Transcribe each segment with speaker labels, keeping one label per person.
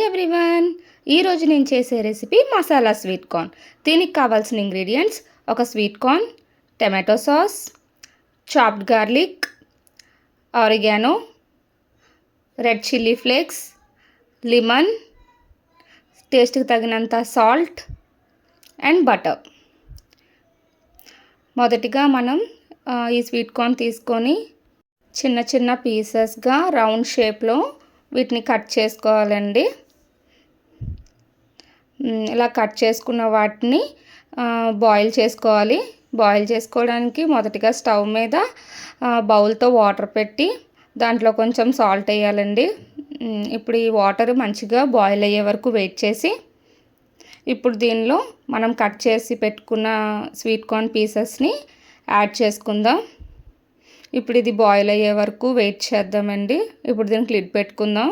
Speaker 1: Everyone, ఈరోజు నేను చేసే రెసిపీ మసాలా స్వీట్ కార్న్. దీనికి కావాల్సిన ఇంగ్రీడియంట్స్: ఒక sweet corn, tomato sauce, chopped garlic, oregano, red chilli flakes, lemon, టేస్ట్కి తగినంత సాల్ట్ అండ్ బటర్. మొదటిగా మనం ఈ స్వీట్ కార్న్ తీసుకొని చిన్న చిన్న పీసెస్గా రౌండ్ షేప్లో వీటిని కట్ చేసుకోవాలండి. ఇలా కట్ చేసుకున్న వాటిని బాయిల్ చేసుకోవాలి. బాయిల్ చేసుకోవడానికి మొదటిగా స్టవ్ మీద బౌల్తో వాటర్ పెట్టి దాంట్లో కొంచెం సాల్ట్ వేయాలండి. ఇప్పుడు ఈ వాటర్ మంచిగా బాయిల్ అయ్యే వరకు వెయిట్ చేసి ఇప్పుడు దీనిలో మనం కట్ చేసి పెట్టుకున్న స్వీట్ కార్న్ పీసెస్ని యాడ్ చేసుకుందాం. ఇప్పుడు ఇది బాయిల్ అయ్యే వరకు వెయిట్ చేద్దామండి. ఇప్పుడు దీనికి లిడ్ పెట్టుకుందాం.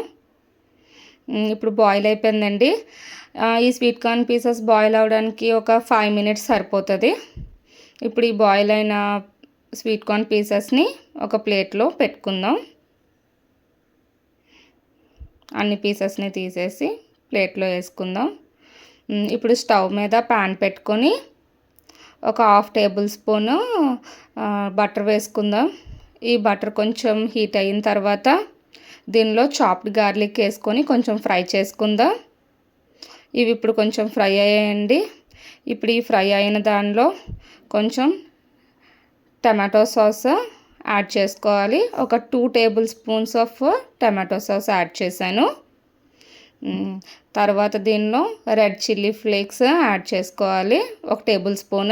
Speaker 1: ఇప్పుడు బాయిల్ అయిపోయిందండి. ఈ స్వీట్ కార్న్ పీసెస్ బాయిల్ అవ్వడానికి ఒక 5 minutes సరిపోతుంది. ఇప్పుడు ఈ బాయిల్ అయిన స్వీట్ కార్న్ పీసెస్ని ఒక ప్లేట్లో పెట్టుకుందాం. అన్ని పీసెస్ని తీసేసి ప్లేట్లో వేసుకుందాం. ఇప్పుడు స్టవ్ మీద ప్యాన్ పెట్టుకొని ఒక 1/2 tablespoon బటర్ వేసుకుందాం. ఈ బటర్ కొంచెం హీట్ అయిన తర్వాత దీనిలో చాప్డ్ గార్లిక్ వేసుకొని కొంచెం ఫ్రై చేసుకుందాం. ఇవి ఇప్పుడు కొంచెం ఫ్రై అయ్యాయండి. ఇప్పుడు ఈ ఫ్రై అయిన దానిలో కొంచెం టమాటో సాస్ యాడ్ చేసుకోవాలి. ఒక 2 tablespoons of tomato sauce add చేశాను. తర్వాత దీనిలో రెడ్ చిల్లీ ఫ్లేక్స్ యాడ్ చేసుకోవాలి, 1 tablespoon.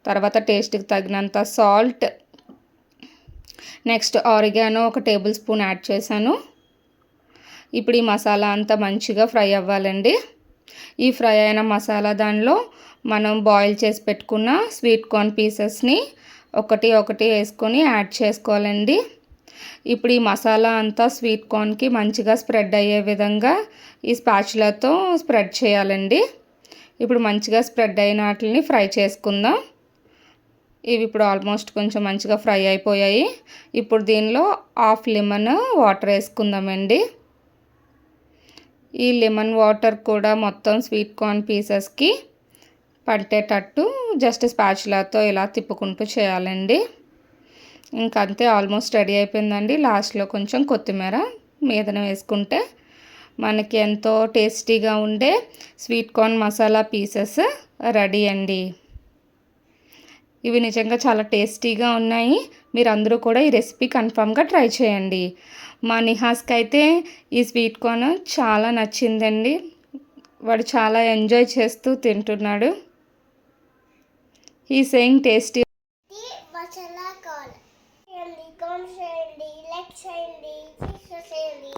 Speaker 1: తర్వాత టేస్ట్కి తగినంత salt, next oregano 1 tablespoon add చేశాను. ఇప్పుడు ఈ మసాలా అంతా మంచిగా ఫ్రై అవ్వాలండి. ఈ ఫ్రై అయిన మసాలా దానిలో మనం బాయిల్ చేసి పెట్టుకున్న స్వీట్ కార్న్ పీసెస్ని ఒకటి వేసుకొని యాడ్ చేసుకోవాలండి. ఇప్పుడు ఈ మసాలా అంతా స్వీట్ కార్న్కి మంచిగా స్ప్రెడ్ అయ్యే విధంగా ఈ స్పాచులాతో స్ప్రెడ్ చేయాలండి. ఇప్పుడు మంచిగా స్ప్రెడ్ అయిన వాటిని ఫ్రై చేసుకుందాం. ఇవి ఇప్పుడు ఆల్మోస్ట్ కొంచెం మంచిగా ఫ్రై అయిపోయాయి. ఇప్పుడు దీనిలో 1/2 lemon వాటర్ వేసుకుందామండి. ఈ లెమన్ వాటర్ కూడా మొత్తం స్వీట్ కార్న్ పీసెస్కి పట్టేటట్టు జస్ట్ స్పాచులాతో ఇలా తిప్పుకుంటూ చేయాలండి. ఇంకంతే, ఆల్మోస్ట్ రెడీ అయిపోయిందండి. లాస్ట్లో కొంచెం కొత్తిమీర మీదన వేసుకుంటే మనకి ఎంతో టేస్టీగా ఉండే sweet corn masala pieces ready అండి. ఇవి నిజంగా చాలా టేస్టీగా ఉన్నాయి. మీరు అందరూ కూడా ఈ రెసిపీ కన్ఫామ్గా ట్రై చేయండి. మా నిహాస్కి అయితే ఈ స్వీట్ కార్న్ చాలా నచ్చిందండి. వాడు చాలా ఎంజాయ్ చేస్తూ తింటున్నాడు. ఈ సేయింగ్ టేస్టీ.
Speaker 2: మసాలా కార్న్ చేయండి, కామెంట్ చేయండి, లైక్ చేయండి, షేర్ చేయండి.